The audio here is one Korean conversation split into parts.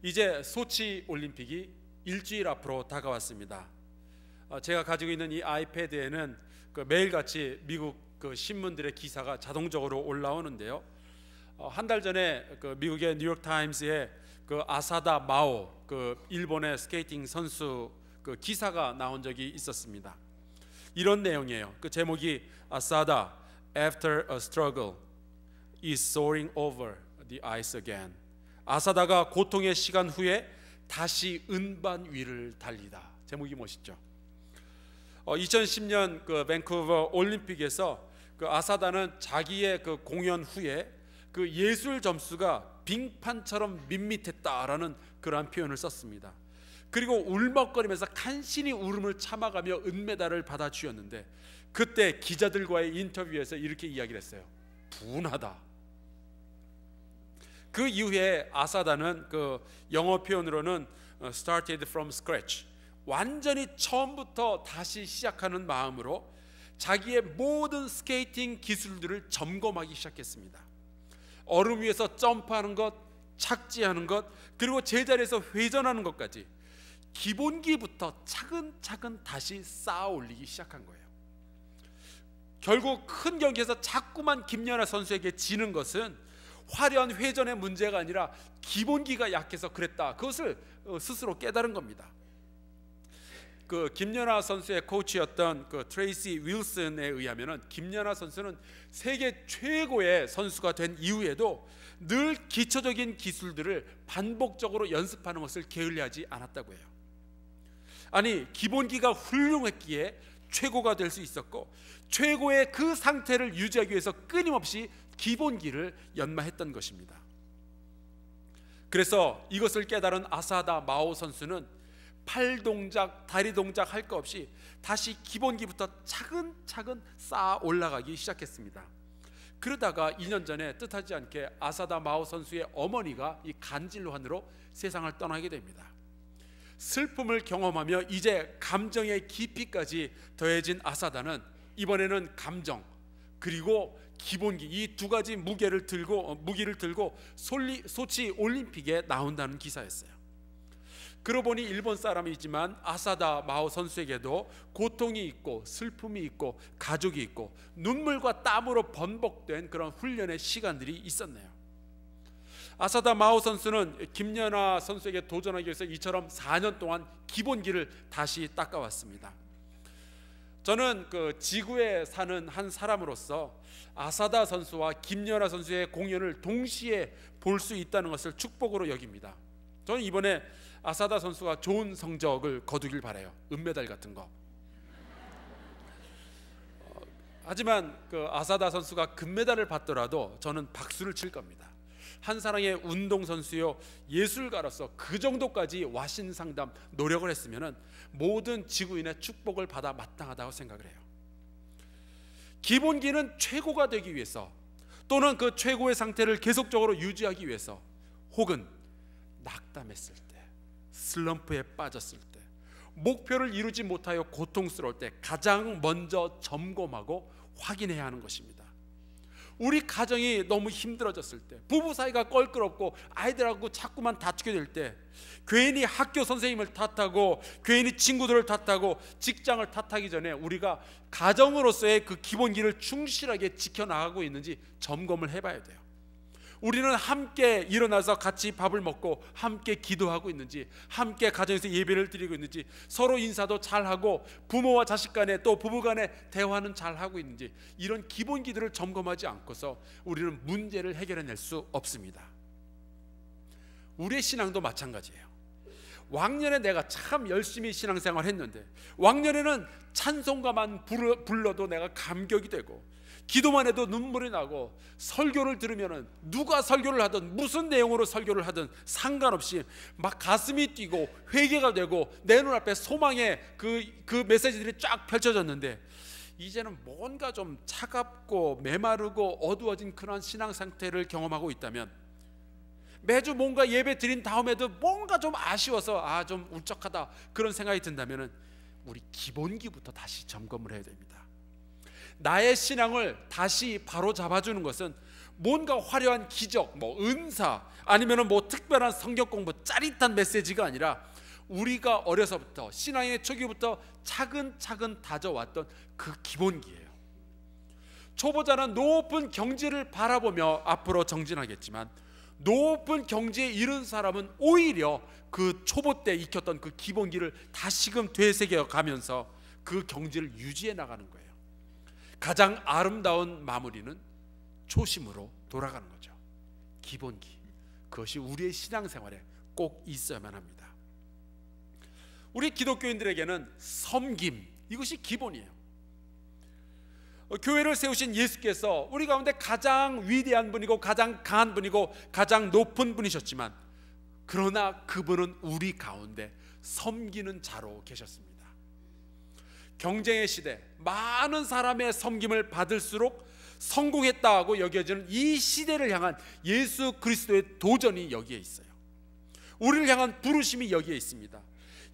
이제 소치 올림픽이 일주일 앞으로 다가왔습니다. 제가 가지고 있는 이 아이패드에는 매일같이 미국 신문들의 기사가 자동적으로 올라오는데요. 한 달 전에 미국의 뉴욕 타임스에 아사다 마오 일본의 스케이팅 선수 기사가 나온 적이 있었습니다. 이런 내용이에요. 제목이 아사다 After a struggle is soaring over the ice again. 아사다가 고통의 시간 후에 다시 은반 위를 달리다. 제목이 멋있죠. 2010년 밴쿠버 올림픽에서 아사다는 자기의 공연 후에 예술 점수가 빙판처럼 밋밋했다라는 그러한 표현을 썼습니다. 그리고 울먹거리면서 간신히 울음을 참아가며 은메달을 받아 주었는데, 그때 기자들과의 인터뷰에서 이렇게 이야기를 했어요. 분하다. 그 이후에 아사다는 영어 표현으로는 started from scratch, 완전히 처음부터 다시 시작하는 마음으로 자기의 모든 스케이팅 기술들을 점검하기 시작했습니다. 얼음 위에서 점프하는 것, 착지하는 것, 그리고 제자리에서 회전하는 것까지 기본기부터 차근차근 다시 쌓아 올리기 시작한 거예요. 결국 큰 경기에서 자꾸만 김연아 선수에게 지는 것은 화려한 회전의 문제가 아니라 기본기가 약해서 그랬다, 그것을 스스로 깨달은 겁니다. 김연아 선수의 코치였던 트레이시 윌슨에 의하면 김연아 선수는 세계 최고의 선수가 된 이후에도 늘 기초적인 기술들을 반복적으로 연습하는 것을 게을리하지 않았다고 해요. 아니, 기본기가 훌륭했기에 최고가 될 수 있었고, 최고의 그 상태를 유지하기 위해서 끊임없이 기본기를 연마했던 것입니다. 그래서 이것을 깨달은 아사다 마오 선수는 팔 동작, 다리 동작 할 것 없이 다시 기본기부터 차근차근 쌓아 올라가기 시작했습니다. 그러다가 2년 전에 뜻하지 않게 아사다 마오 선수의 어머니가 이 간질환으로 세상을 떠나게 됩니다. 슬픔을 경험하며 이제 감정의 깊이까지 더해진 아사다는 이번에는 감정 그리고 기본기, 이 두 가지 무기를 들고 소치 올림픽에 나온다는 기사였어요. 그러고 보니 일본 사람이지만 아사다 마오 선수에게도 고통이 있고 슬픔이 있고 가족이 있고 눈물과 땀으로 번복된 그런 훈련의 시간들이 있었네요. 아사다 마오 선수는 김연아 선수에게 도전하기 위해서 이처럼 4년 동안 기본기를 다시 닦아왔습니다. 저는 지구에 사는 한 사람으로서 아사다 선수와 김연아 선수의 공연을 동시에 볼 수 있다는 것을 축복으로 여깁니다. 저는 이번에 아사다 선수가 좋은 성적을 거두길 바라요. 은메달 같은 거. 하지만 아사다 선수가 금메달을 받더라도 저는 박수를 칠 겁니다. 한 사람의 운동선수요, 예술가로서 그 정도까지 와신상담 노력을 했으면 모든 지구인의 축복을 받아 마땅하다고 생각을 해요. 기본기는 최고가 되기 위해서, 또는 그 최고의 상태를 계속적으로 유지하기 위해서, 혹은 낙담했을 때, 슬럼프에 빠졌을 때, 목표를 이루지 못하여 고통스러울 때 가장 먼저 점검하고 확인해야 하는 것입니다. 우리 가정이 너무 힘들어졌을 때, 부부 사이가 껄끄럽고 아이들하고 자꾸만 다투게 될 때, 괜히 학교 선생님을 탓하고 괜히 친구들을 탓하고 직장을 탓하기 전에 우리가 가정으로서의 그 기본기를 충실하게 지켜나가고 있는지 점검을 해봐야 돼요. 우리는 함께 일어나서 같이 밥을 먹고 함께 기도하고 있는지, 함께 가정에서 예배를 드리고 있는지, 서로 인사도 잘하고 부모와 자식 간에 또 부부 간에 대화는 잘하고 있는지, 이런 기본기들을 점검하지 않고서 우리는 문제를 해결해낼 수 없습니다. 우리의 신앙도 마찬가지예요. 왕년에 내가 참 열심히 신앙생활 했는데, 왕년에는 찬송가만 불러도 내가 감격이 되고, 기도만 해도 눈물이 나고, 설교를 들으면 누가 설교를 하든 무슨 내용으로 설교를 하든 상관없이 막 가슴이 뛰고 회개가 되고 내 눈앞에 소망의 그 메시지들이 쫙 펼쳐졌는데, 이제는 뭔가 좀 차갑고 메마르고 어두워진 그런 신앙 상태를 경험하고 있다면, 매주 뭔가 예배 드린 다음에도 뭔가 좀 아쉬워서 좀 울적하다 그런 생각이 든다면 우리 기본기부터 다시 점검을 해야 됩니다. 나의 신앙을 다시 바로 잡아주는 것은 뭔가 화려한 기적, 뭐 은사, 아니면은 뭐 특별한 성경 공부, 짜릿한 메시지가 아니라 우리가 어려서부터 신앙의 초기부터 차근차근 다져왔던 그 기본기예요. 초보자는 높은 경지를 바라보며 앞으로 정진하겠지만, 높은 경지에 이른 사람은 오히려 그 초보 때 익혔던 그 기본기를 다시금 되새겨 가면서 그 경지를 유지해 나가는 거예요. 가장 아름다운 마무리는 초심으로 돌아가는 거죠. 기본기, 그것이 우리의 신앙생활에 꼭 있어야만 합니다. 우리 기독교인들에게는 섬김, 이것이 기본이에요. 교회를 세우신 예수께서 우리 가운데 가장 위대한 분이고 가장 강한 분이고 가장 높은 분이셨지만, 그러나 그분은 우리 가운데 섬기는 자로 계셨습니다. 경쟁의 시대, 많은 사람의 섬김을 받을수록 성공했다고 여겨지는 이 시대를 향한 예수 그리스도의 도전이 여기에 있어요. 우리를 향한 부르심이 여기에 있습니다.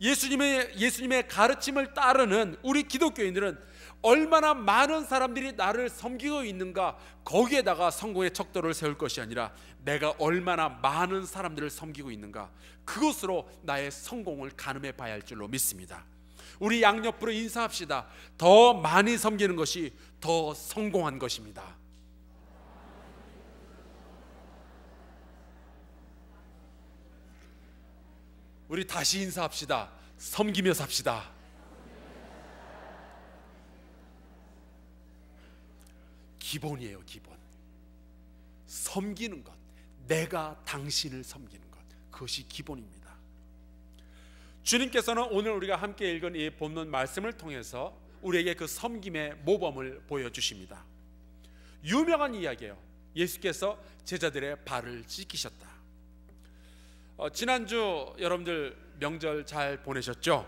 예수님의 가르침을 따르는 우리 기독교인들은 얼마나 많은 사람들이 나를 섬기고 있는가, 거기에다가 성공의 척도를 세울 것이 아니라 내가 얼마나 많은 사람들을 섬기고 있는가, 그것으로 나의 성공을 가늠해 봐야 할 줄로 믿습니다. 우리 양옆으로 인사합시다. 더 많이 섬기는 것이 더 성공한 것입니다. 우리 다시 인사합시다. 섬기며 삽시다. 기본이에요, 기본. 섬기는 것, 내가 당신을 섬기는 것, 그것이 기본입니다. 주님께서는 오늘 우리가 함께 읽은 이 본문 말씀을 통해서 우리에게 그 섬김의 모범을 보여주십니다. 유명한 이야기예요. 예수께서 제자들의 발을 씻기셨다. 지난주 여러분들 명절 잘 보내셨죠?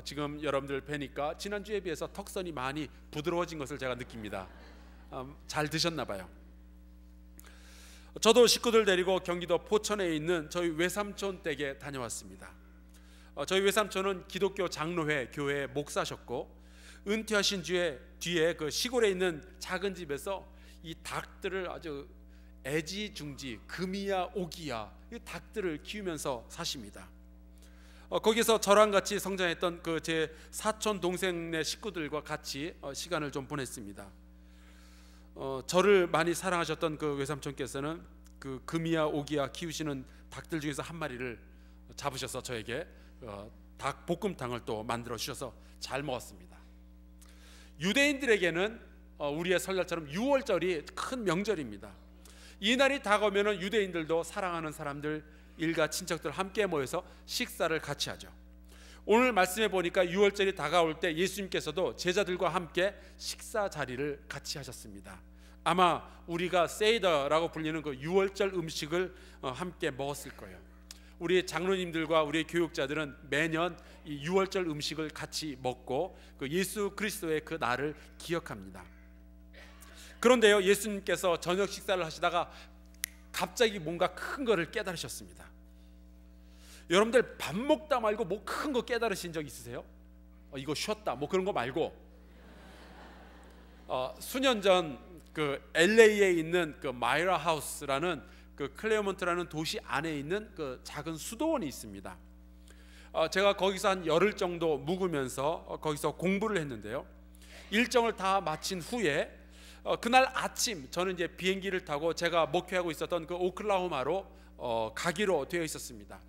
지금 여러분들 뵈니까 지난주에 비해서 턱선이 많이 부드러워진 것을 제가 느낍니다. 잘 드셨나 봐요. 저도 식구들 데리고 경기도 포천에 있는 저희 외삼촌 댁에 다녀왔습니다. 저희 외삼촌은 기독교 장로회 교회 목사셨고, 은퇴하신 뒤에 그 시골에 있는 작은 집에서 이 닭들을 아주 애지중지, 금이야 오기야, 이 닭들을 키우면서 사십니다. 거기서 저랑 같이 성장했던 그 제 사촌 동생네 식구들과 같이 시간을 좀 보냈습니다. 저를 많이 사랑하셨던 그 외삼촌께서는 그 금이야 오기야 키우시는 닭들 중에서 한 마리를 잡으셔서 저에게 닭 볶음탕을 또 만들어 주셔서 잘 먹었습니다. 유대인들에게는 우리의 설날처럼 6월절이 큰 명절입니다. 이 날이 다가오면 유대인들도 사랑하는 사람들, 일가 친척들 함께 모여서 식사를 같이 하죠. 오늘 말씀해 보니까 6월절이 다가올 때 예수님께서도 제자들과 함께 식사 자리를 같이 하셨습니다. 아마 우리가 세이더라고 불리는 그 6월절 음식을 함께 먹었을 거예요. 우리 장로님들과 우리 교육자들은 매년 이 6월절 음식을 같이 먹고 그 예수 그리스도의 그 날을 기억합니다. 그런데요, 예수님께서 저녁 식사를 하시다가 갑자기 뭔가 큰 거를 깨달으셨습니다. 여러분들 밥 먹다 말고 뭐 큰 거 깨달으신 적 있으세요? 이거 쉬었다 뭐 그런 거 말고, 수년 전 그 LA에 있는 그 마이라 하우스라는 그 클레어몬트라는 도시 안에 있는 그 작은 수도원이 있습니다. 제가 거기서 한 열흘 정도 묵으면서 거기서 공부를 했는데요. 일정을 다 마친 후에 그날 아침 저는 이제 비행기를 타고 제가 목회하고 있었던 그 오클라호마로 가기로 되어 있었습니다.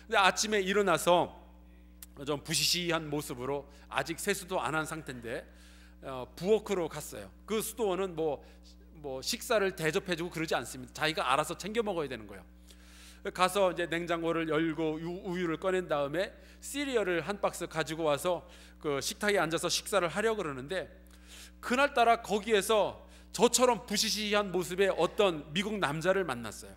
근데 아침에 일어나서 좀 부시시한 모습으로, 아직 세수도 안 한 상태인데 부엌으로 갔어요. 그 수도원은 뭐 식사를 대접해주고 그러지 않습니다. 자기가 알아서 챙겨 먹어야 되는 거예요. 가서 이제 냉장고를 열고 우유를 꺼낸 다음에 시리얼을 한 박스 가지고 와서 그 식탁에 앉아서 식사를 하려고 그러는데, 그날따라 거기에서 저처럼 부시시한 모습의 어떤 미국 남자를 만났어요.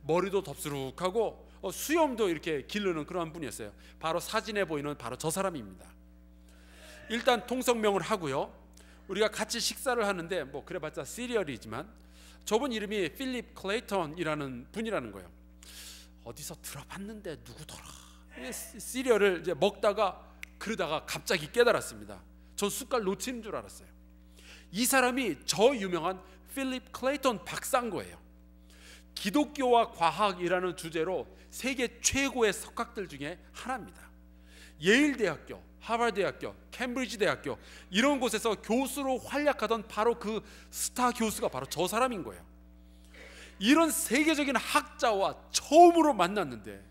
머리도 덥수룩하고 수염도 이렇게 기르는 그런 분이었어요. 바로 사진에 보이는 바로 저 사람입니다. 일단 통성명을 하고요, 우리가 같이 식사를 하는데 뭐 그래봤자 시리얼이지만 저분 이름이 필립 클레이턴이라는 분이라는 거예요. 어디서 들어봤는데 누구더라. 시리얼을 이제 먹다가 그러다가 갑자기 깨달았습니다. 전 숟갈 놓치는 줄 알았어요. 이 사람이 저 유명한 필립 클레이턴 박사인 거예요. 기독교와 과학이라는 주제로 세계 최고의 석학들 중에 하나입니다. 예일대학교, 하버드대학교, 캠브리지대학교 이런 곳에서 교수로 활약하던 바로 그 스타 교수가 바로 저 사람인 거예요. 이런 세계적인 학자와 처음으로 만났는데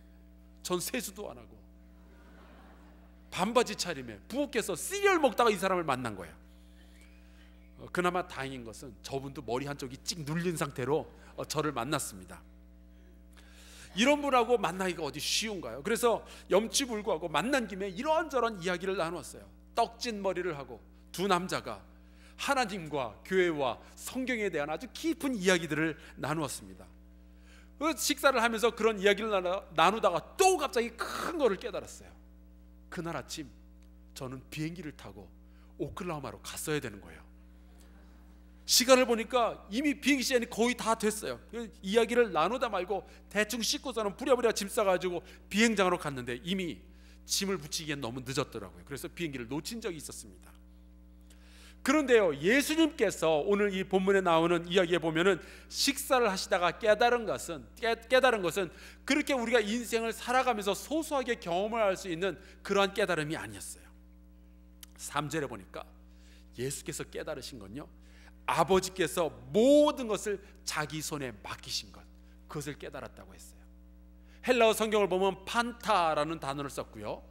전 세수도 안 하고 반바지 차림에 부엌에서 시리얼 먹다가 이 사람을 만난 거예요. 그나마 다행인 것은 저분도 머리 한쪽이 찍 눌린 상태로 저를 만났습니다. 이런 분하고 만나기가 어디 쉬운가요? 그래서 염치불구하고 만난 김에 이런저런 이야기를 나누었어요. 떡진 머리를 하고 두 남자가 하나님과 교회와 성경에 대한 아주 깊은 이야기들을 나누었습니다. 식사를 하면서 그런 이야기를 나누다가 또 갑자기 큰 거를 깨달았어요. 그날 아침 저는 비행기를 타고 오클라호마로 갔어야 되는 거예요. 시간을 보니까 이미 비행기 시간이 거의 다 됐어요. 이야기를 나누다 말고 대충 씻고서는 부랴부랴 짐 싸가지고 비행장으로 갔는데 이미 짐을 붙이기엔 너무 늦었더라고요. 그래서 비행기를 놓친 적이 있었습니다. 그런데요, 예수님께서 오늘 이 본문에 나오는 이야기에 보면은 식사를 하시다가 깨달은 것은 그렇게 우리가 인생을 살아가면서 소소하게 경험을 할 수 있는 그러한 깨달음이 아니었어요. 3절에 보니까 예수께서 깨달으신 건요, 아버지께서 모든 것을 자기 손에 맡기신 것, 그것을 깨달았다고 했어요. 헬라어 성경을 보면 판타라는 단어를 썼고요,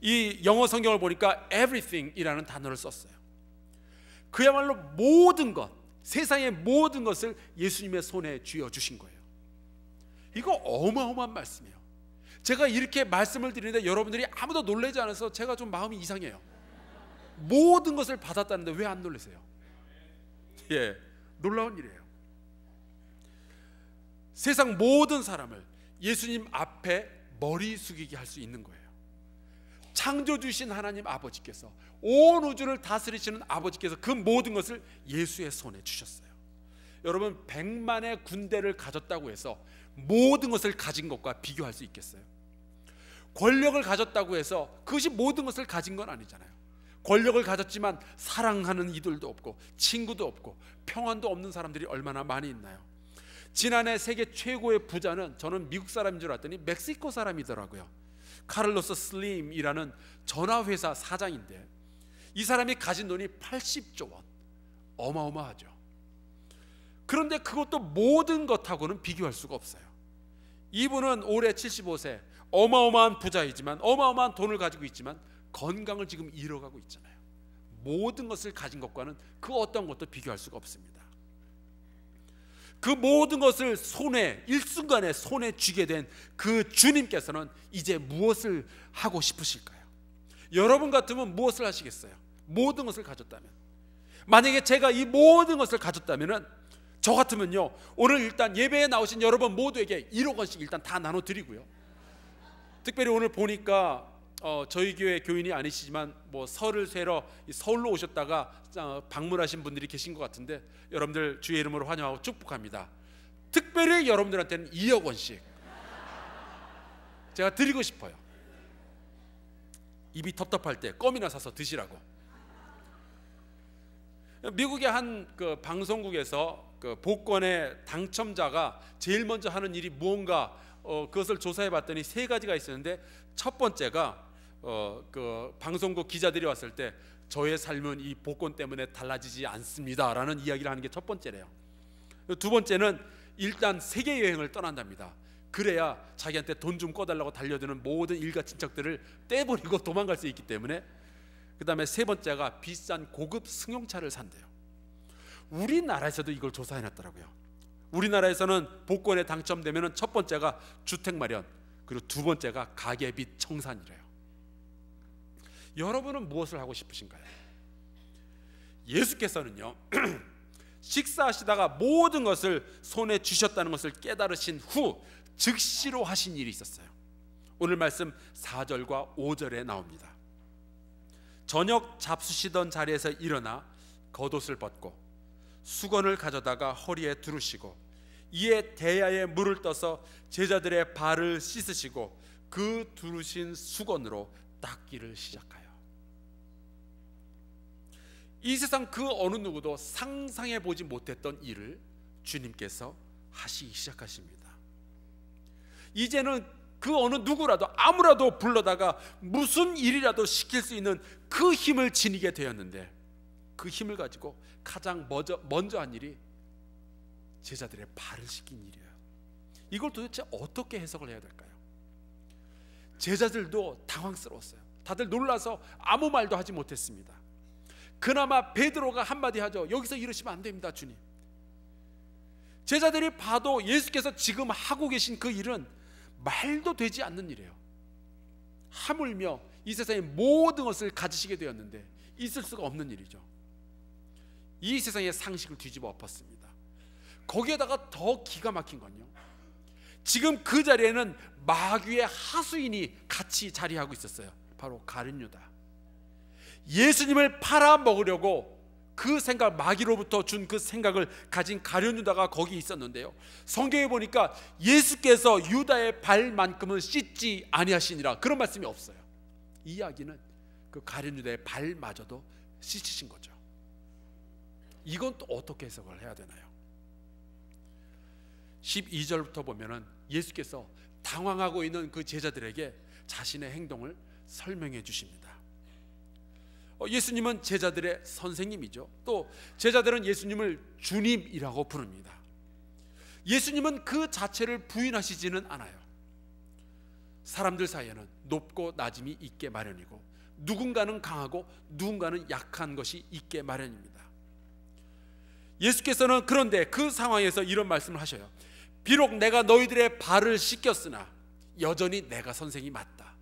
이 영어 성경을 보니까 everything이라는 단어를 썼어요. 그야말로 모든 것, 세상의 모든 것을 예수님의 손에 쥐어주신 거예요. 이거 어마어마한 말씀이에요. 제가 이렇게 말씀을 드리는데 여러분들이 아무도 놀라지 않아서 제가 좀 마음이 이상해요. 모든 것을 받았다는데 왜 안 놀라세요? 예, 놀라운 일이에요. 세상 모든 사람을 예수님 앞에 머리 숙이게 할 수 있는 거예요. 창조주신 하나님 아버지께서, 온 우주를 다스리시는 아버지께서 그 모든 것을 예수의 손에 주셨어요. 여러분, 100만의 군대를 가졌다고 해서 모든 것을 가진 것과 비교할 수 있겠어요? 권력을 가졌다고 해서 그것이 모든 것을 가진 건 아니잖아요. 권력을 가졌지만 사랑하는 이들도 없고 친구도 없고 평안도 없는 사람들이 얼마나 많이 있나요? 지난해 세계 최고의 부자는 저는 미국 사람인 줄 알았더니 멕시코 사람이더라고요. 카를로스 슬림이라는 전화회사 사장인데 이 사람이 가진 돈이 80조 원, 어마어마하죠. 그런데 그것도 모든 것하고는 비교할 수가 없어요. 이분은 올해 75세, 어마어마한 부자이지만, 어마어마한 돈을 가지고 있지만 건강을 지금 잃어가고 있잖아요. 모든 것을 가진 것과는 그 어떤 것도 비교할 수가 없습니다. 그 모든 것을 일순간에 손에 쥐게 된 그 주님께서는 이제 무엇을 하고 싶으실까요? 여러분 같으면 무엇을 하시겠어요? 모든 것을 가졌다면, 만약에 제가 이 모든 것을 가졌다면 저 같으면요, 오늘 일단 예배에 나오신 여러분 모두에게 1억 원씩 일단 다 나눠드리고요, 특별히 오늘 보니까 저희 교회 교인이 아니시지만 뭐 설을 쇠러 서울로 오셨다가 방문하신 분들이 계신 것 같은데 여러분들 주의 이름으로 환영하고 축복합니다. 특별히 여러분들한테는 2억 원씩 제가 드리고 싶어요. 입이 텁텁할 때 껌이나 사서 드시라고. 미국의 한 그 방송국에서 그 복권의 당첨자가 제일 먼저 하는 일이 무언가 그것을 조사해 봤더니 3가지가 있었는데, 첫 번째가 그 방송국 기자들이 왔을 때 저의 삶은 이 복권 때문에 달라지지 않습니다라는 이야기를 하는 게 첫 번째래요. 두 번째는 일단 세계 여행을 떠난답니다. 그래야 자기한테 돈 좀 꺼달라고 달려드는 모든 일가 친척들을 떼버리고 도망갈 수 있기 때문에. 그 다음에 세 번째가 비싼 고급 승용차를 산대요. 우리나라에서도 이걸 조사해놨더라고요. 우리나라에서는 복권에 당첨되면 첫 번째가 주택 마련, 그리고 두 번째가 가계빚 청산이래요. 여러분은 무엇을 하고 싶으신가요? 예수께서는요 식사하시다가 모든 것을 손에 쥐셨다는 것을 깨달으신 후 즉시로 하신 일이 있었어요. 오늘 말씀 4절과 5절에 나옵니다. 저녁 잡수시던 자리에서 일어나 겉옷을 벗고 수건을 가져다가 허리에 두르시고 이에 대야에 물을 떠서 제자들의 발을 씻으시고 그 두르신 수건으로 닦기를 시작하여. 이 세상 그 어느 누구도 상상해 보지 못했던 일을 주님께서 하시기 시작하십니다. 이제는 그 어느 누구라도 아무라도 불러다가 무슨 일이라도 시킬 수 있는 그 힘을 지니게 되었는데, 그 힘을 가지고 가장 먼저 한 일이 제자들의 발을 씻긴 일이에요. 이걸 도대체 어떻게 해석을 해야 될까요? 제자들도 당황스러웠어요. 다들 놀라서 아무 말도 하지 못했습니다. 그나마 베드로가 한마디 하죠. 여기서 이러시면 안 됩니다, 주님. 제자들이 봐도 예수께서 지금 하고 계신 그 일은 말도 되지 않는 일이에요. 하물며 이 세상의 모든 것을 가지시게 되었는데 있을 수가 없는 일이죠. 이 세상의 상식을 뒤집어 엎었습니다. 거기에다가 더 기가 막힌 건요, 지금 그 자리에는 마귀의 하수인이 같이 자리하고 있었어요. 바로 가룟 유다. 예수님을 팔아먹으려고 그 생각, 마귀로부터 준 그 생각을 가진 가룟 유다가 거기 있었는데요, 성경에 보니까 예수께서 유다의 발만큼은 씻지 아니하시니라, 그런 말씀이 없어요. 이 이야기는 그 가룟 유다의 발마저도 씻으신 거죠. 이건 또 어떻게 해석을 해야 되나요? 12절부터 보면은 예수께서 당황하고 있는 그 제자들에게 자신의 행동을 설명해 주십니다. 예수님은 제자들의 선생님이죠. 또 제자들은 예수님을 주님이라고 부릅니다. 예수님은 그 자체를 부인하시지는 않아요. 사람들 사이에는 높고 낮음이 있게 마련이고, 누군가는 강하고 누군가는 약한 것이 있게 마련입니다. 예수께서는 그런데 그 상황에서 이런 말씀을 하셔요. 비록 내가 너희들의 발을 씻겼으나 여전히 내가 선생이 맞다.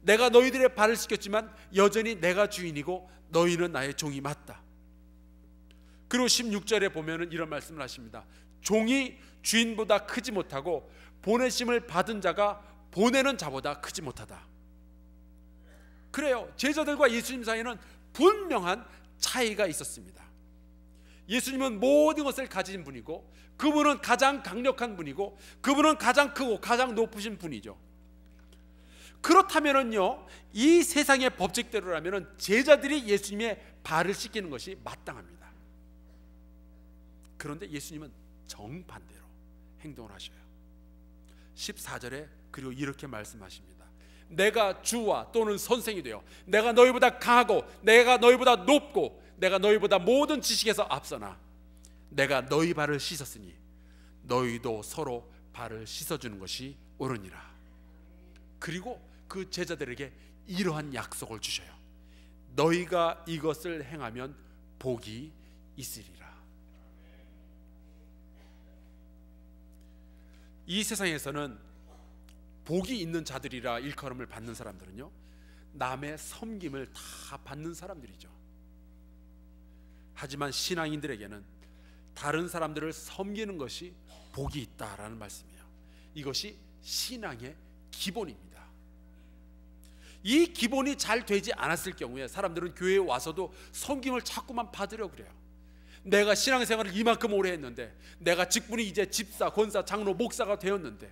내가 너희들의 발을 씻겼지만 여전히 내가 주인이고 너희는 나의 종이 맞다. 그리고 16절에 보면은 이런 말씀을 하십니다. 종이 주인보다 크지 못하고 보내심을 받은 자가 보내는 자보다 크지 못하다. 그래요. 제자들과 예수님 사이에는 분명한 차이가 있었습니다. 예수님은 모든 것을 가진 분이고, 그분은 가장 강력한 분이고, 그분은 가장 크고 가장 높으신 분이죠. 그렇다면은요, 이 세상의 법칙대로라면은 제자들이 예수님의 발을 씻기는 것이 마땅합니다. 그런데 예수님은 정반대로 행동을 하셔요. 14절에 그리고 이렇게 말씀하십니다. 내가 주와 또는 선생이 되어 내가 너희보다 강하고 내가 너희보다 높고 내가 너희보다 모든 지식에서 앞서나 내가 너희 발을 씻었으니 너희도 서로 발을 씻어주는 것이 옳으니라. 그리고 그 제자들에게 이러한 약속을 주셔요. 너희가 이것을 행하면 복이 있으리라. 이 세상에서는 복이 있는 자들이라 일컬음을 받는 사람들은요, 남의 섬김을 다 받는 사람들이죠. 하지만 신앙인들에게는 다른 사람들을 섬기는 것이 복이 있다라는 말씀이에요. 이것이 신앙의 기본입니다. 이 기본이 잘 되지 않았을 경우에 사람들은 교회에 와서도 섬김을 자꾸만 받으려고 그래요. 내가 신앙생활을 이만큼 오래 했는데, 내가 직분이 이제 집사, 권사, 장로, 목사가 되었는데,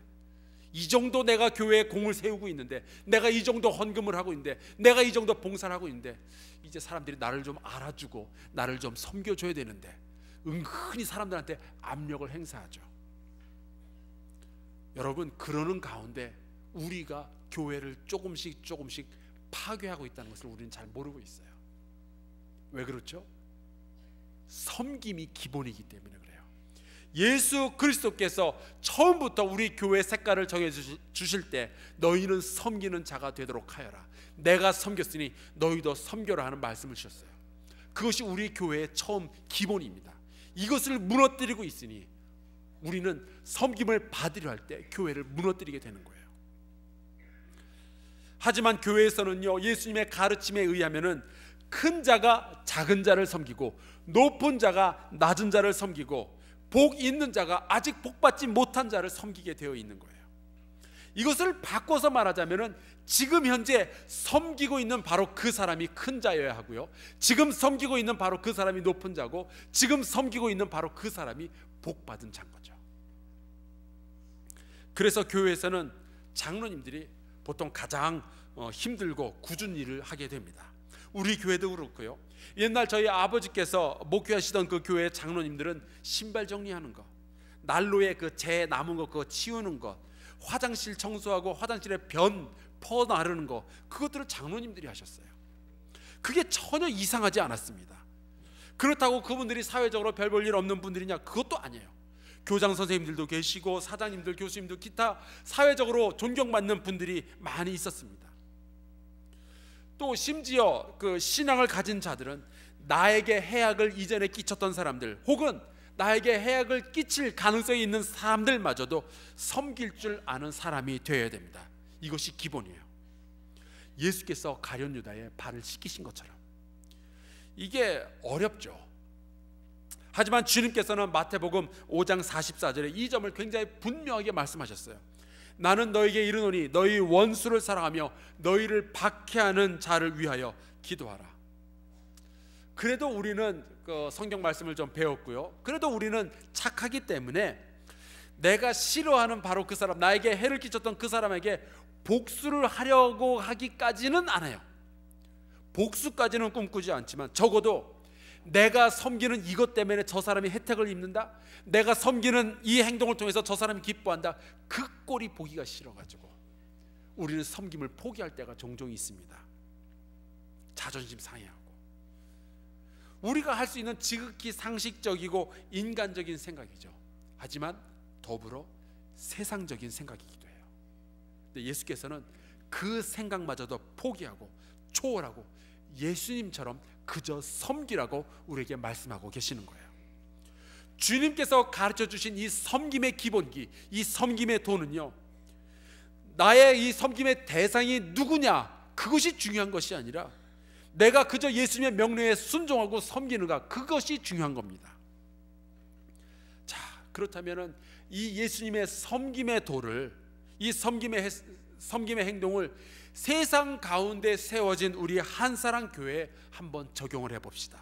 이 정도 내가 교회에 공을 세우고 있는데, 내가 이 정도 헌금을 하고 있는데, 내가 이 정도 봉사를 하고 있는데, 이제 사람들이 나를 좀 알아주고 나를 좀 섬겨줘야 되는데 은근히 사람들한테 압력을 행사하죠. 여러분, 그러는 가운데 우리가 교회를 조금씩 파괴하고 있다는 것을 우리는 잘 모르고 있어요. 왜 그렇죠? 섬김이 기본이기 때문에 그래요. 예수 그리스도께서 처음부터 우리 교회 색깔을 정해 주실 때 너희는 섬기는 자가 되도록 하여라, 내가 섬겼으니 너희도 섬겨라 하는 말씀을 주셨어요. 그것이 우리 교회의 처음 기본입니다. 이것을 무너뜨리고 있으니 우리는 섬김을 받으려 할 때 교회를 무너뜨리게 되는 거예요. 하지만 교회에서는요, 예수님의 가르침에 의하면은 큰 자가 작은 자를 섬기고 높은 자가 낮은 자를 섬기고 복 있는 자가 아직 복받지 못한 자를 섬기게 되어 있는 거예요. 이것을 바꿔서 말하자면은 지금 현재 섬기고 있는 바로 그 사람이 큰 자여야 하고요, 지금 섬기고 있는 바로 그 사람이 높은 자고, 지금 섬기고 있는 바로 그 사람이 복받은 자인 거죠. 그래서 교회에서는 장로님들이 보통 가장 힘들고 굳은 일을 하게 됩니다. 우리 교회도 그렇고요. 옛날 저희 아버지께서 목회하시던 그 교회 장로님들은 신발 정리하는 거, 난로에 그 재 남은 거 그거 치우는 거, 화장실 청소하고 화장실에 변 퍼 나르는 거, 그것들을 장로님들이 하셨어요. 그게 전혀 이상하지 않았습니다. 그렇다고 그분들이 사회적으로 별 볼 일 없는 분들이냐? 그것도 아니에요. 교장 선생님들도 계시고 사장님들, 교수님들, 기타 사회적으로 존경받는 분들이 많이 있었습니다. 또 심지어 그 신앙을 가진 자들은 나에게 해악을 이전에 끼쳤던 사람들, 혹은 나에게 해악을 끼칠 가능성이 있는 사람들마저도 섬길 줄 아는 사람이 되어야 됩니다. 이것이 기본이에요. 예수께서 가룟 유다의 발을 씻기신 것처럼. 이게 어렵죠. 하지만 주님께서는 마태복음 5장 44절에 이 점을 굉장히 분명하게 말씀하셨어요. 나는 너에게 이르노니 너희 원수를 사랑하며 너희를 박해하는 자를 위하여 기도하라. 그래도 우리는 그 성경 말씀을 좀 배웠고요. 그래도 우리는 착하기 때문에 내가 싫어하는 바로 그 사람, 나에게 해를 끼쳤던 그 사람에게 복수를 하려고 하기까지는 않아요. 복수까지는 꿈꾸지 않지만 적어도 내가 섬기는 이것 때문에 저 사람이 혜택을 입는다, 내가 섬기는 이 행동을 통해서 저 사람이 기뻐한다, 그 꼴이 보기가 싫어가지고 우리는 섬김을 포기할 때가 종종 있습니다. 자존심 상해하고 우리가 할 수 있는 지극히 상식적이고 인간적인 생각이죠. 하지만 더불어 세상적인 생각이기도 해요. 근데 예수께서는 그 생각마저도 포기하고 초월하고 예수님처럼 그저 섬기라고 우리에게 말씀하고 계시는 거예요. 주님께서 가르쳐 주신 이 섬김의 기본기, 이 섬김의 도는요, 나의 이 섬김의 대상이 누구냐, 그것이 중요한 것이 아니라 내가 그저 예수님의 명령에 순종하고 섬기는가, 그것이 중요한 겁니다. 자, 그렇다면은 이 예수님의 섬김의 도를, 이 섬김의 행동을 세상 가운데 세워진 우리 한사랑 교회에 한번 적용을 해봅시다.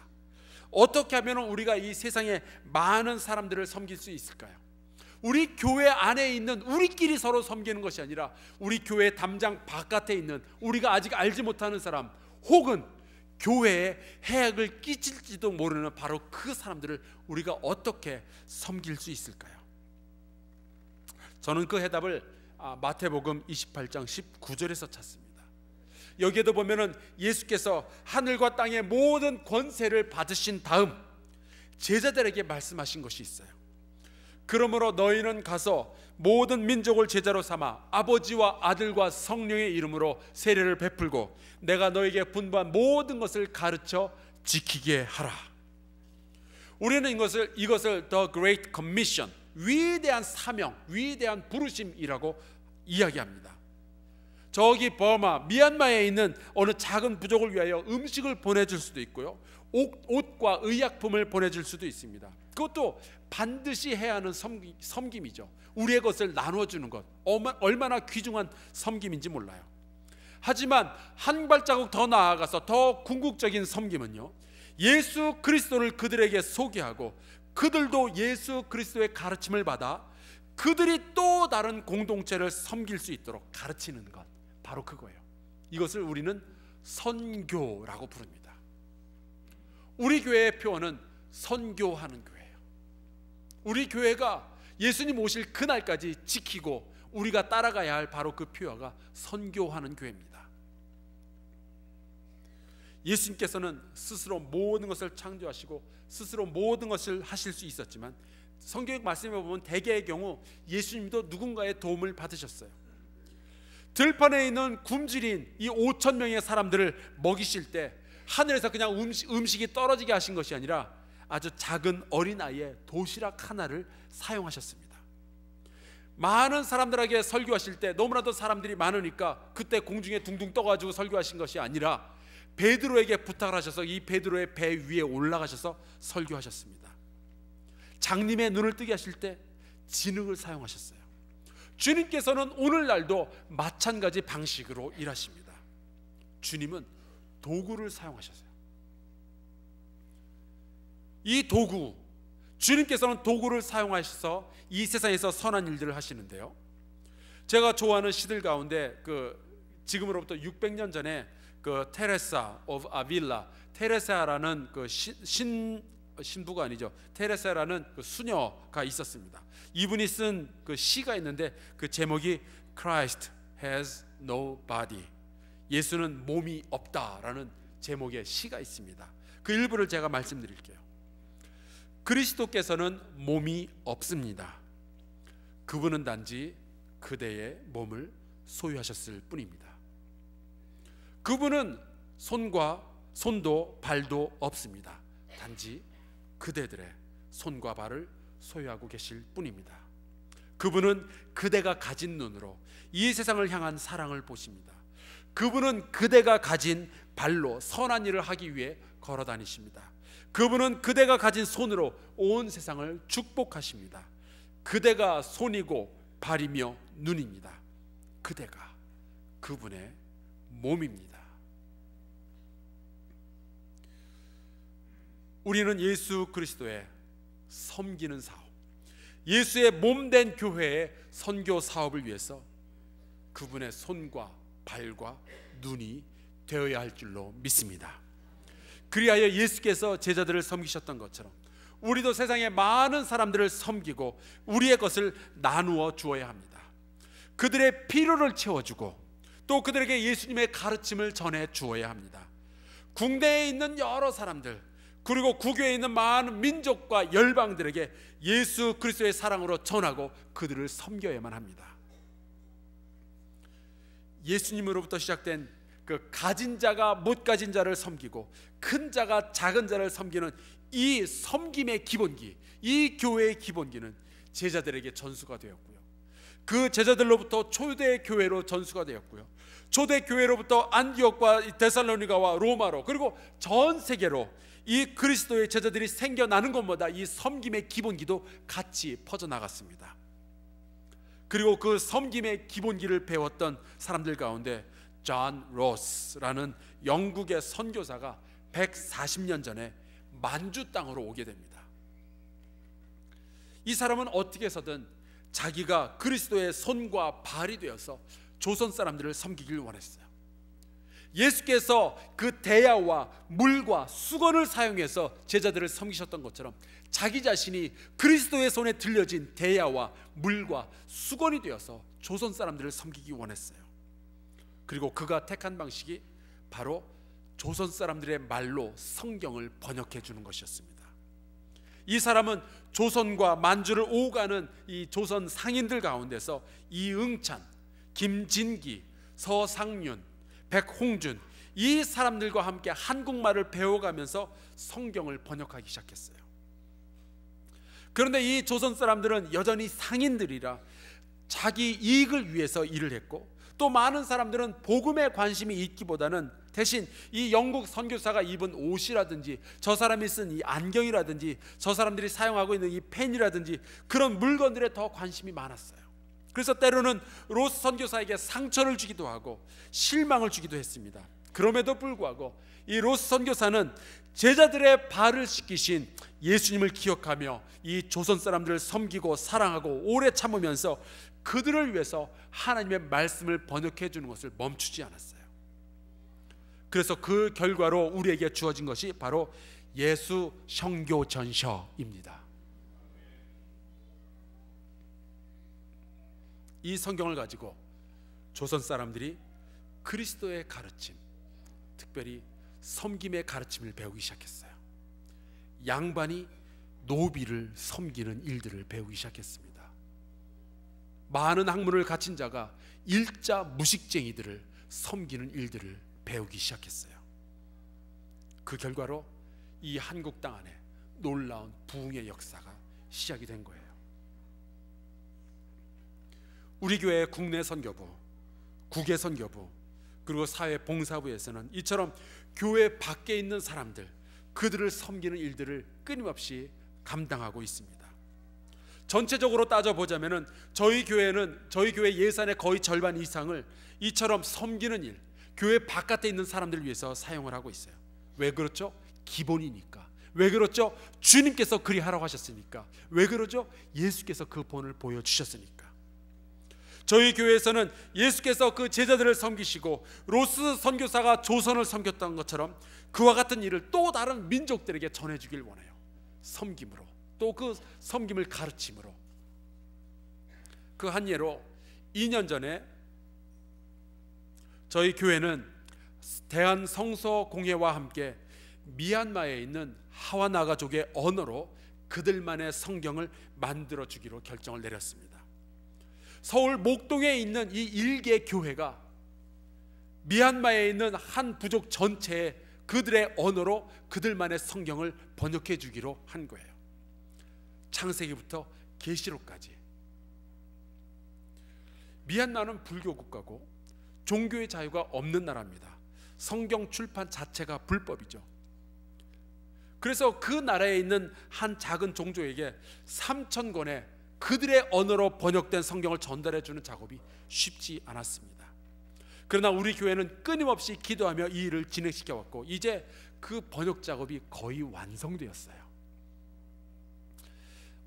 어떻게 하면 우리가 이 세상에 많은 사람들을 섬길 수 있을까요? 우리 교회 안에 있는 우리끼리 서로 섬기는 것이 아니라 우리 교회 담장 바깥에 있는 우리가 아직 알지 못하는 사람, 혹은 교회에 해악을 끼칠지도 모르는 바로 그 사람들을 우리가 어떻게 섬길 수 있을까요? 저는 그 해답을 마태복음 28장 19절에서 찾습니다. 여기에도 보면은 예수께서 하늘과 땅의 모든 권세를 받으신 다음 제자들에게 말씀하신 것이 있어요. 그러므로 너희는 가서 모든 민족을 제자로 삼아 아버지와 아들과 성령의 이름으로 세례를 베풀고 내가 너에게 분부한 모든 것을 가르쳐 지키게 하라. 우리는 이것을 The Great Commission, 위대한 사명, 위대한 부르심이라고 이야기합니다. 저기 버마, 미얀마에 있는 어느 작은 부족을 위하여 음식을 보내줄 수도 있고요, 옷과 의약품을 보내줄 수도 있습니다. 그것도 반드시 해야 하는 섬김이죠. 우리의 것을 나눠주는 것, 얼마나 귀중한 섬김인지 몰라요. 하지만 한 발자국 더 나아가서 더 궁극적인 섬김은요, 예수 그리스도를 그들에게 소개하고 그들도 예수 그리스도의 가르침을 받아 그들이 또 다른 공동체를 섬길 수 있도록 가르치는 것, 바로 그거예요. 이것을 우리는 선교라고 부릅니다. 우리 교회의 표어는 선교하는 교회예요. 우리 교회가 예수님 오실 그날까지 지키고 우리가 따라가야 할 바로 그 표어가 선교하는 교회입니다. 예수님께서는 스스로 모든 것을 창조하시고 스스로 모든 것을 하실 수 있었지만 성경 말씀에 보면 대개의 경우 예수님도 누군가의 도움을 받으셨어요. 들판에 있는 굶주린 이 5천 명의 사람들을 먹이실 때 하늘에서 그냥 음식이 떨어지게 하신 것이 아니라 아주 작은 어린아이의 도시락 하나를 사용하셨습니다. 많은 사람들에게 설교하실 때 너무나도 사람들이 많으니까 그때 공중에 둥둥 떠가지고 설교하신 것이 아니라 베드로에게 부탁을 하셔서 이 베드로의 배 위에 올라가셔서 설교하셨습니다. 장님의 눈을 뜨게 하실 때 진흙을 사용하셨어요. 주님께서는 오늘날도 마찬가지 방식으로 일하십니다. 주님은 도구를 사용하셨어요. 이 도구, 주님께서는 도구를 사용하셔서 이 세상에서 선한 일들을 하시는데요, 제가 좋아하는 시들 가운데 지금으로부터 600년 전에 그 테레사 오브 아빌라, 테레사라는 그 신부가 아니죠. 테레사라는 그 수녀가 있었습니다. 이분이 쓴 그 시가 있는데 그 제목이 Christ has no body. 예수는 몸이 없다라는 제목의 시가 있습니다. 그 일부를 제가 말씀드릴게요. 그리스도께서는 몸이 없습니다. 그분은 단지 그대의 몸을 소유하셨을 뿐입니다. 그분은 손도 발도 없습니다. 단지 그대들의 손과 발을 소유하고 계실 뿐입니다. 그분은 그대가 가진 눈으로 이 세상을 향한 사랑을 보십니다. 그분은 그대가 가진 발로 선한 일을 하기 위해 걸어 다니십니다. 그분은 그대가 가진 손으로 온 세상을 축복하십니다. 그대가 손이고 발이며 눈입니다. 그대가 그분의 몸입니다. 우리는 예수 그리스도의 섬기는 사업, 예수의 몸된 교회의 선교 사업을 위해서 그분의 손과 발과 눈이 되어야 할 줄로 믿습니다. 그리하여 예수께서 제자들을 섬기셨던 것처럼 우리도 세상의 많은 사람들을 섬기고 우리의 것을 나누어 주어야 합니다. 그들의 필요를 채워주고 또 그들에게 예수님의 가르침을 전해 주어야 합니다. 국내에 있는 여러 사람들, 그리고 국외에 있는 많은 민족과 열방들에게 예수 그리스도의 사랑으로 전하고 그들을 섬겨야만 합니다. 예수님으로부터 시작된 그 가진 자가 못 가진 자를 섬기고 큰 자가 작은 자를 섬기는 이 섬김의 기본기, 이 교회의 기본기는 제자들에게 전수가 되었고요. 그 제자들로부터 초대 교회로 전수가 되었고요. 초대 교회로부터 안디옥과 데살로니가와 로마로, 그리고 전 세계로 이 그리스도의 제자들이 생겨나는 것마다 이 섬김의 기본기도 같이 퍼져나갔습니다. 그리고 그 섬김의 기본기를 배웠던 사람들 가운데 존 로스라는 영국의 선교사가 140년 전에 만주 땅으로 오게 됩니다. 이 사람은 어떻게 해서든 자기가 그리스도의 손과 발이 되어서 조선 사람들을 섬기길 원했어요. 예수께서 그 대야와 물과 수건을 사용해서 제자들을 섬기셨던 것처럼 자기 자신이 그리스도의 손에 들려진 대야와 물과 수건이 되어서 조선 사람들을 섬기기 원했어요. 그리고 그가 택한 방식이 바로 조선 사람들의 말로 성경을 번역해 주는 것이었습니다. 이 사람은 조선과 만주를 오가는 이 조선 상인들 가운데서 이응찬, 김진기, 서상윤, 백홍준, 이 사람들과 함께 한국말을 배워가면서 성경을 번역하기 시작했어요. 그런데 이 조선 사람들은 여전히 상인들이라 자기 이익을 위해서 일을 했고, 또 많은 사람들은 복음에 관심이 있기보다는 대신 이 영국 선교사가 입은 옷이라든지 저 사람이 쓴 이 안경이라든지 저 사람들이 사용하고 있는 이 펜이라든지 그런 물건들에 더 관심이 많았어요. 그래서 때로는 로스 선교사에게 상처를 주기도 하고 실망을 주기도 했습니다. 그럼에도 불구하고 이 로스 선교사는 제자들의 발을 씻기신 예수님을 기억하며 이 조선 사람들을 섬기고 사랑하고 오래 참으면서 그들을 위해서 하나님의 말씀을 번역해 주는 것을 멈추지 않았어요. 그래서 그 결과로 우리에게 주어진 것이 바로 예수 성교 전서입니다. 이 성경을 가지고 조선 사람들이 그리스도의 가르침, 특별히 섬김의 가르침을 배우기 시작했어요. 양반이 노비를 섬기는 일들을 배우기 시작했습니다. 많은 학문을 갖춘 자가 일자 무식쟁이들을 섬기는 일들을 배우기 시작했어요. 그 결과로 이 한국 땅 안에 놀라운 부흥의 역사가 시작이 된 거예요. 우리 교회 국내 선교부, 국외 선교부, 그리고 사회 봉사부에서는 이처럼 교회 밖에 있는 사람들, 그들을 섬기는 일들을 끊임없이 감당하고 있습니다. 전체적으로 따져보자면 저희 교회 예산의 거의 절반 이상을 이처럼 섬기는 일, 교회 바깥에 있는 사람들을 위해서 사용을 하고 있어요. 왜 그렇죠? 기본이니까. 왜 그렇죠? 주님께서 그리 하라고 하셨으니까. 왜 그러죠? 예수께서 그 본을 보여주셨으니까. 저희 교회에서는 예수께서 그 제자들을 섬기시고 로스 선교사가 조선을 섬겼던 것처럼 그와 같은 일을 또 다른 민족들에게 전해주길 원해요. 섬김으로, 또 그 섬김을 가르침으로. 그 한 예로 2년 전에 저희 교회는 대한성서공회와 함께 미얀마에 있는 하와나가족의 언어로 그들만의 성경을 만들어 주기로 결정을 내렸습니다. 서울 목동에 있는 이 일개 교회가 미얀마에 있는 한 부족 전체에 그들의 언어로 그들만의 성경을 번역해 주기로 한 거예요. 창세기부터 계시록까지. 미얀마는 불교 국가고 종교의 자유가 없는 나라입니다. 성경 출판 자체가 불법이죠. 그래서 그 나라에 있는 한 작은 종족에게 3,000권의 그들의 언어로 번역된 성경을 전달해 주는 작업이 쉽지 않았습니다. 그러나 우리 교회는 끊임없이 기도하며 이 일을 진행시켜 왔고 이제 그 번역 작업이 거의 완성되었어요.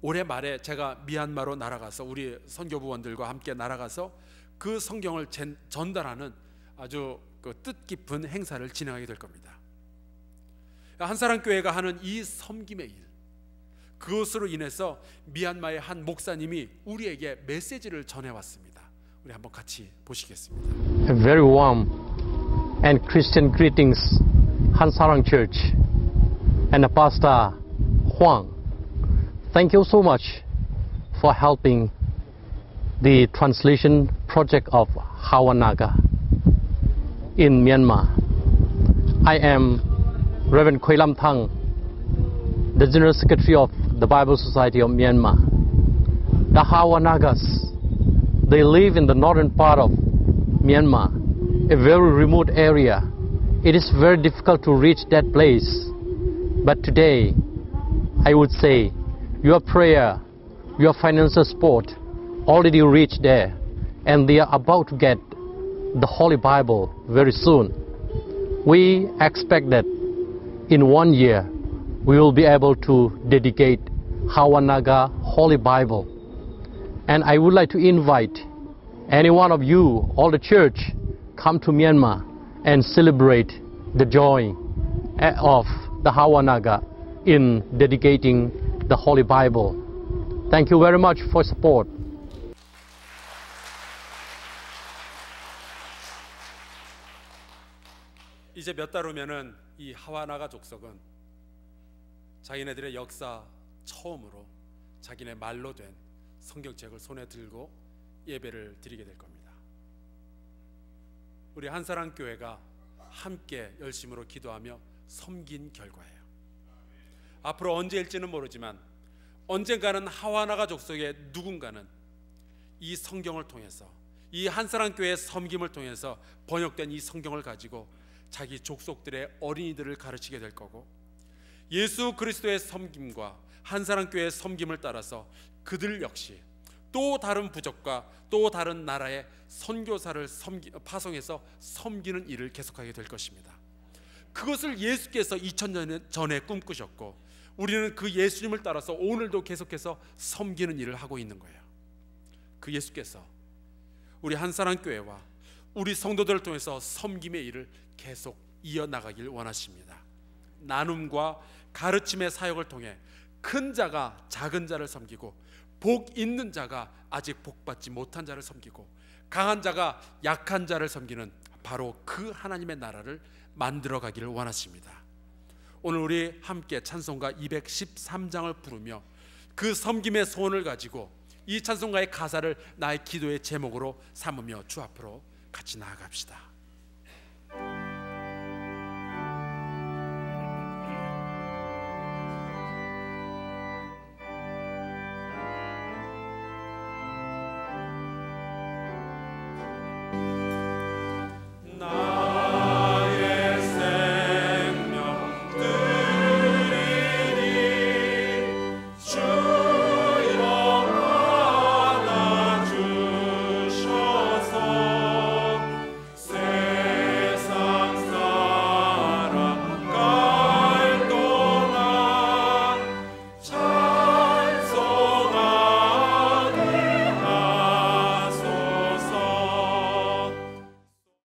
올해 말에 제가 미얀마로 날아가서 우리 선교부원들과 함께 날아가서 그 성경을 전달하는 아주 뜻깊은 행사를 진행하게 될 겁니다. 한사랑교회가 하는 이 섬김의 일, 그것으로 인해서 미얀마의 한 목사님이 우리에게 메시지를 전해왔습니다. 우리 한번 같이 보시겠습니다. A very warm and Christian greetings, Hansarang Church and the Pastor Huang. Thank you so much for helping the translation project of Hawanaga in Myanmar. I am Reverend Khoi Lam Thang, the General Secretary of the Bible Society of Myanmar. The Hawanagas, they live in the northern part of Myanmar, a very remote area. It is very difficult to reach that place. But today, I would say, your prayer, your financial support already reached there, and they are about to get the Holy Bible very soon. We expect that in 1 year, we will be able to dedicate Hawanaga Holy Bible. And I would like to invite any one of you, all the church, come to Myanmar and celebrate the joy of the Hawanaga in dedicating the Holy Bible. Thank you very much for support. 이제 몇 달 후면은 이 하와나가 족속은 자기네들의 역사 처음으로 자기네 말로 된 성경책을 손에 들고 예배를 드리게 될 겁니다. 우리 한사랑교회가 함께 열심으로 기도하며 섬긴 결과예요. 앞으로 언제일지는 모르지만 언젠가는 하와나가 족속의 누군가는 이 성경을 통해서, 이 한사랑교회의 섬김을 통해서 번역된 이 성경을 가지고 자기 족속들의 어린이들을 가르치게 될 거고, 예수 그리스도의 섬김과 한사랑교회의 섬김을 따라서 그들 역시 또 다른 부족과 또 다른 나라의 선교사를 파송해서 섬기는 일을 계속하게 될 것입니다. 그것을 예수께서 2000년 전에 꿈꾸셨고 우리는 그 예수님을 따라서 오늘도 계속해서 섬기는 일을 하고 있는 거예요. 그 예수께서 우리 한사랑교회와 우리 성도들을 통해서 섬김의 일을 계속 이어나가길 원하십니다. 나눔과 가르침의 사역을 통해 큰 자가 작은 자를 섬기고, 복 있는 자가 아직 복받지 못한 자를 섬기고, 강한 자가 약한 자를 섬기는 바로 그 하나님의 나라를 만들어가기를 원하십니다. 오늘 우리 함께 찬송가 213장을 부르며 그 섬김의 소원을 가지고 이 찬송가의 가사를 나의 기도의 제목으로 삼으며 주 앞으로 같이 나아갑시다.